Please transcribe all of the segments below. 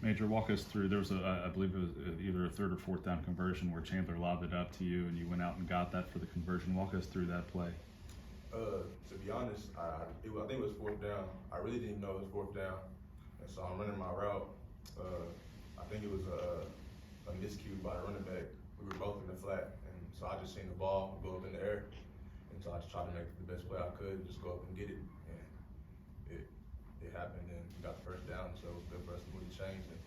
Major, walk us through. There was I believe it was either a third or fourth down conversion where Chandler lobbed it up to you, and you went out and got that for the conversion. Walk us through that play. To be honest, I think it was fourth down. I really didn't know it was fourth down, and so I'm running my route. I think it was a miscue by the running back. We were both in the flat, and so I just seen the ball go up in the air, and so I just tried to make the best play I could, and just go up and get it, and it happened, and we got the first down, so it was good for us to move the chains and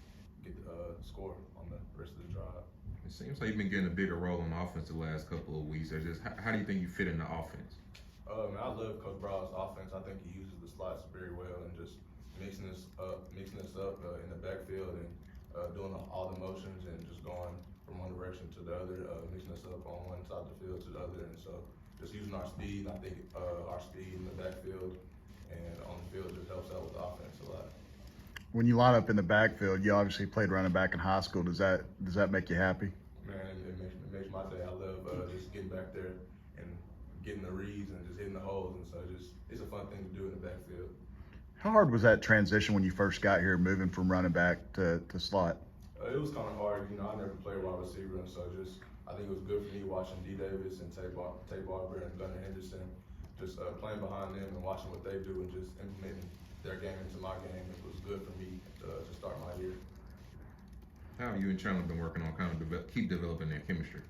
get the score on the rest of the drive. It seems like you've been getting a bigger role on offense the last couple of weeks. Or just how do you think you fit in the offense? I love Coach Brown's offense. I think he uses the slots very well and just mixing us up in the backfield and doing all the motions and just going from one direction to the other, mixing us up on one side of the field to the other, and so just using our speed. I think our speed in the backfield and on the field just helps out with the offense a lot. When you line up in the backfield, you obviously played running back in high school. Does that make you happy? Man, it makes my day. I love just getting back there and getting the reads and just hitting the holes, and so it's a fun thing to do in the backfield. How hard was that transition when you first got here, moving from running back to slot? It was kind of hard. I never played wide receiver, and so I think it was good for me watching D. Davis and Tay Barber and Gunnar Henderson, just playing behind them and watching what they do and just implementing their game into my game. It was good for me to start my year. How have you and Chandler been working on kind of keep developing that chemistry?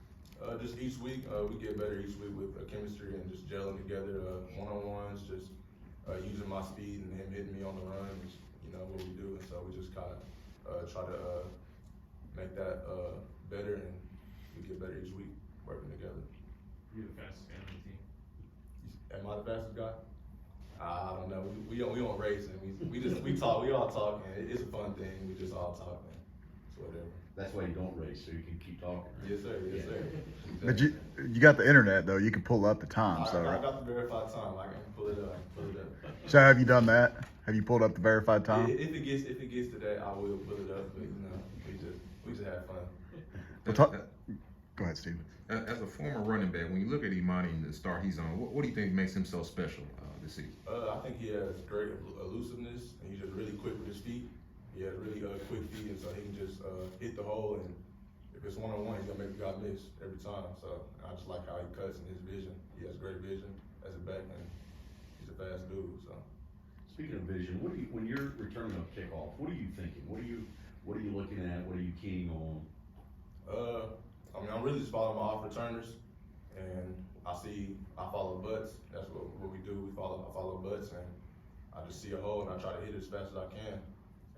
Just each week, we get better each week with chemistry and just gelling together, one-on-ones, just using my speed and him hitting me on the run, which, what we do. And so we just kind of try to make that better, and we get better each week working together. You're the fastest guy on the team. Am I the fastest guy? I don't know. We don't race, and we talk. We all talk, and it's a fun thing. We just all talk, and it's whatever. That's why you don't race, so you can keep talking. Right? Yes, sir. Yes, sir. But you got the internet though. You can pull up the times, though, I right? got the verified time. I can pull it up. So have you done that? Have you pulled up the verified time? If it gets to that, I will pull it up. But we just have fun. Go ahead, Steve. As a former running back, when you look at Imani and the start he's on, what do you think makes him so special this season? I think he has great elusiveness, and he's just really quick with his feet. He has really quick feet, and so he can just hit the hole. And if it's one-on-one, he's gonna make the guy miss every time. So I just like how he cuts and his vision. He has great vision as a back, and he's a fast dude. So. Speaking of vision, when you're returning a kickoff, what are you thinking? What are you looking at? What are you keying on? I'm really just following my off returners, and I follow butts. That's what we do. I follow butts, and I just see a hole, and I try to hit it as fast as I can,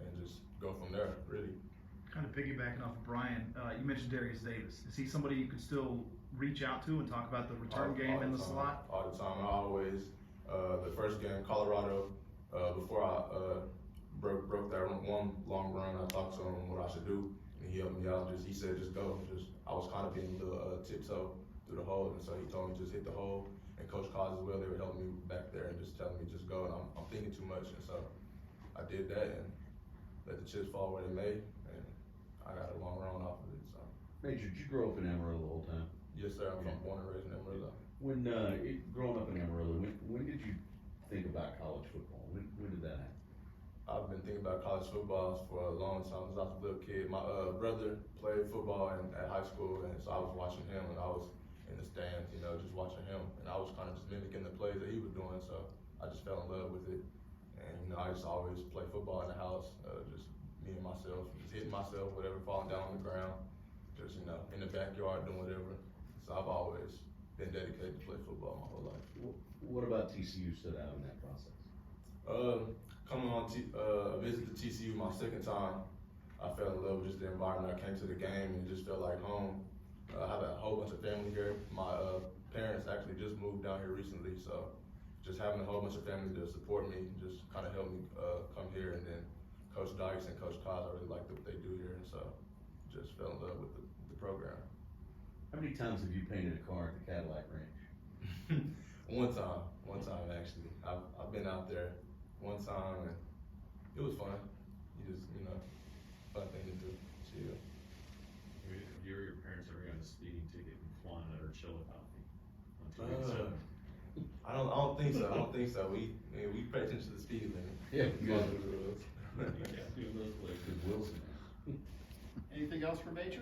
and just go from there. Really. Kind of piggybacking off of Brian, you mentioned Darius Davis. Is he somebody you could still reach out to and talk about the return game in the slot? All the time. I always, the first game, Colorado, before I broke that one long run, I talked to him what I should do, and he helped me out. He said, just go. I was kind of being a little tiptoe through the hole, and so he told me just hit the hole. And Coach Cos as well, they were helping me back there and just telling me just go. And I'm thinking too much, and so I did that and let the chips fall where they may, and I got a long run off of it. So. Major, did you grow up in Amarillo the whole time? Yes, sir. I'm born and raised in Amarillo. When growing up in Amarillo, when did you think about college football? When did that happen? I've been thinking about college football for a long time since I was a little kid. My brother played football at high school, and so I was watching him, and I was in the stands, just watching him, and I was kind of just mimicking the plays that he was doing. So I just fell in love with it, and I just always play football in the house, just me and myself, just hitting myself, whatever, falling down on the ground, just in the backyard doing whatever. So I've always been dedicated to play football my whole life. What about TCU stood out in that process? Coming on a visit to TCU my second time, I fell in love with just the environment. I came to the game and it just felt like home. I have a whole bunch of family here. My parents actually just moved down here recently, so just having a whole bunch of family to support me just kind of helped me come here. And then Coach Dykes and Coach Cos, I really liked what they do here, and so just fell in love with the program. How many times have you painted a car at the Cadillac Ranch? One time actually. I've been out there one time, and it was fun. Fun thing to do. Chill. Have you or your parents ever got a speeding ticket and flown under Chillicothe on 287? I don't think so. We pay attention to the speed limit. Yeah, We follow the rules. Yeah, do those places. Wilson. anything else for Major?